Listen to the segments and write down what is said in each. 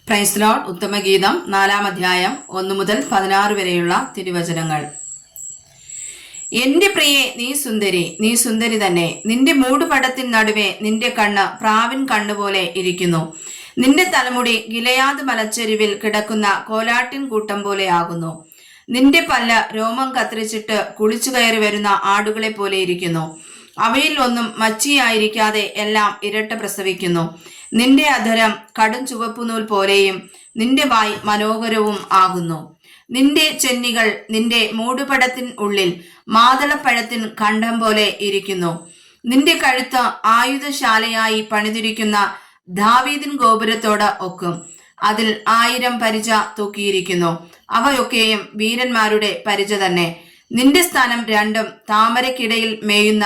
Praise Lord. ഉത്തമഗീതം 4-ാം അധ്യായം 1 മുതൽ 16 വരെയുള്ള തിരുവചനങ്ങൾ. എന്റെ പ്രിയെ, നീ സുന്ദരി, നീ സുന്ദരി തന്നെ. നിന്റെ മൂടുപടത്തിൻ നടുവെ നിന്റെ കണ്ണ് പ്രാവിൻ കണ്ണുപോലെ ഇരിക്കുന്നു. നിന്റെ തലമുടി ഗിലെയാദ് മലച്ചെരുവിൽ കിടക്കുന്ന കോലാട്ടിൻ കൂട്ടം പോലെ ആകുന്നു. നിന്റെ പല്ല് രോമം കത്തിരിച്ചിട്ട് കുളിച്ചു കയറി വരുന്ന ആടുകളെ പോലെ ഇരിക്കുന്നു. അവയിൽ ഒന്നും മച്ചിയായിരിക്കാതെ എല്ലാം ഇരട്ട പ്രസവിക്കുന്നു. നിന്റെ അധരം കടും ചുവപ്പുനൂൽ പോലെയും നിന്റെ വായ് മനോഹരവും ആകുന്നു. നിന്റെ ചെന്നികൾ നിന്റെ മൂടുപടത്തിൻ ഉള്ളിൽ മാതളപ്പഴത്തിൻ കണ്ഠം പോലെ ഇരിക്കുന്നു. നിന്റെ കഴുത്ത് ആയുധശാലയായി പണിതിരിക്കുന്ന ദാവീദിൻ ഗോപുരത്തോട് ഒക്കും. അതിൽ 1000 പരിച തൂക്കിയിരിക്കുന്നു. അവയൊക്കെയും വീരന്മാരുടെ പരിച തന്നെ. നിന്റെ സ്ഥാനം രണ്ടും താമരക്കിടയിൽ മേയുന്ന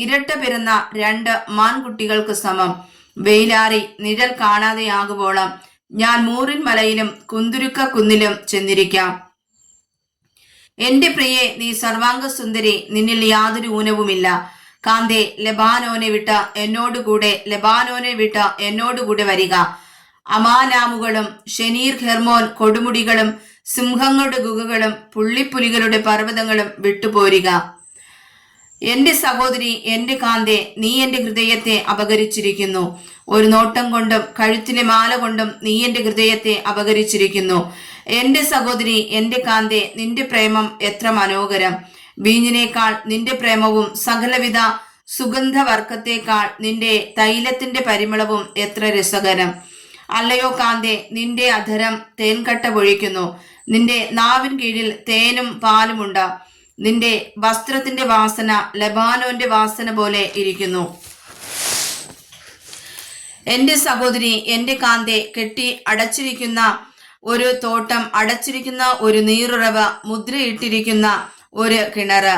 ഇരട്ട പിറന്ന 2 മാൻകുട്ടികൾക്ക് സമം. വെയിലാറി നിഴൽ കാണാതെയാകുവോളം ഞാൻ മൂറിൻ മലയിലും കുന്തുരുക്ക കുന്നിലും ചെന്നിരിക്കാം. എന്റെ പ്രിയെ, നീ സർവാംഗ സുന്ദരി, നിന്നിൽ യാതൊരു ഊനവുമില്ല. കാന്തേ, ലെബാനോനെ വിട്ട് എന്നോടുകൂടെ വരിക. അമാനാമുകളും ഷെനീർ ഹെർമോൻ കൊടുമുടികളും സിംഹങ്ങളുടെ ഗുഹകളും പുള്ളിപ്പുലികളുടെ പർവ്വതങ്ങളും വിട്ടുപോരുക. എന്റെ സഹോദരി, എന്റെ കാന്തേ, നീ എന്റെ ഹൃദയത്തെ അപഹരിച്ചിരിക്കുന്നു. ഒരു നോട്ടം കൊണ്ടും കഴുത്തിലെ മാല കൊണ്ടും നീ എന്റെ ഹൃദയത്തെ അപഹരിച്ചിരിക്കുന്നു. എന്റെ സഹോദരി, എന്റെ കാന്തേ, നിന്റെ പ്രേമം എത്ര മനോഹരം! വീഞ്ഞിനേക്കാൾ നിന്റെ പ്രേമവും സകലവിധ സുഗന്ധവർക്കത്തേക്കാൾ നിന്റെ തൈലത്തിന്റെ പരിമളവും എത്ര രസകരം! അല്ലയോ കാന്തേ, നിന്റെ അധരം തേൻകട്ട പൊഴിക്കുന്നു. നിന്റെ നാവിൻ കീഴിൽ തേനും പാലുമുണ്ട്. നിന്റെ വസ്ത്രത്തിന്റെ വാസന ലെബാനോന്റെ വാസന പോലെ ഇരിക്കുന്നു. എന്റെ സഹോദരി, എന്റെ കാന്തേ, കെട്ടി അടച്ചിരിക്കുന്ന ഒരു തോട്ടം, അടച്ചിരിക്കുന്ന ഒരു നീറുറവ്, മുദ്രയിട്ടിരിക്കുന്ന ഒരു കിണറ്,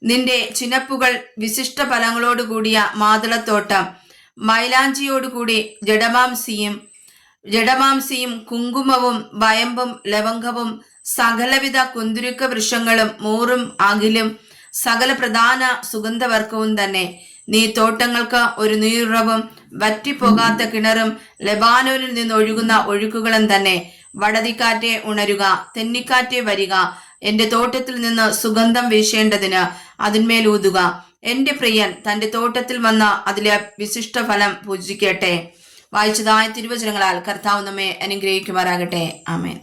നിന്റെ ചിനപ്പുകൾ വിശിഷ്ട ഫലങ്ങളോട് കൂടിയ മാതളത്തോട്ടം, മൈലാഞ്ചിയോടുകൂടി ജഡമാംസിയും കുങ്കുമവും വയമ്പും ലവംഗവും സകലവിധ കുന്തുരുക്ക വൃക്ഷങ്ങളും മൂറും അകിലും സകല പ്രധാന സുഗന്ധവർക്കവും തന്നെ. നീ തോട്ടങ്ങൾക്ക് ഒരു നീറുറവും വറ്റിപ്പോകാത്ത കിണറും ലെബാനോനിൽ നിന്ന് ഒഴുകുന്ന ഒഴുക്കുകളും തന്നെ. വടതിക്കാറ്റെ ഉണരുക, തെന്നിക്കാറ്റെ വരിക. എന്റെ തോട്ടത്തിൽ നിന്ന് സുഗന്ധം വീശേണ്ടതിന് അതിന്മേൽ ഊതുക. എന്റെ പ്രിയൻ തന്റെ തോട്ടത്തിൽ വന്ന് അതിലെ വിശിഷ്ട ഫലം പൂജിക്കട്ടെ. വായിച്ചതായ തിരുവചനങ്ങളാൽ കർത്താവ് നമ്മെ അനുഗ്രഹിക്കുമാറാകട്ടെ. ആമേൻ.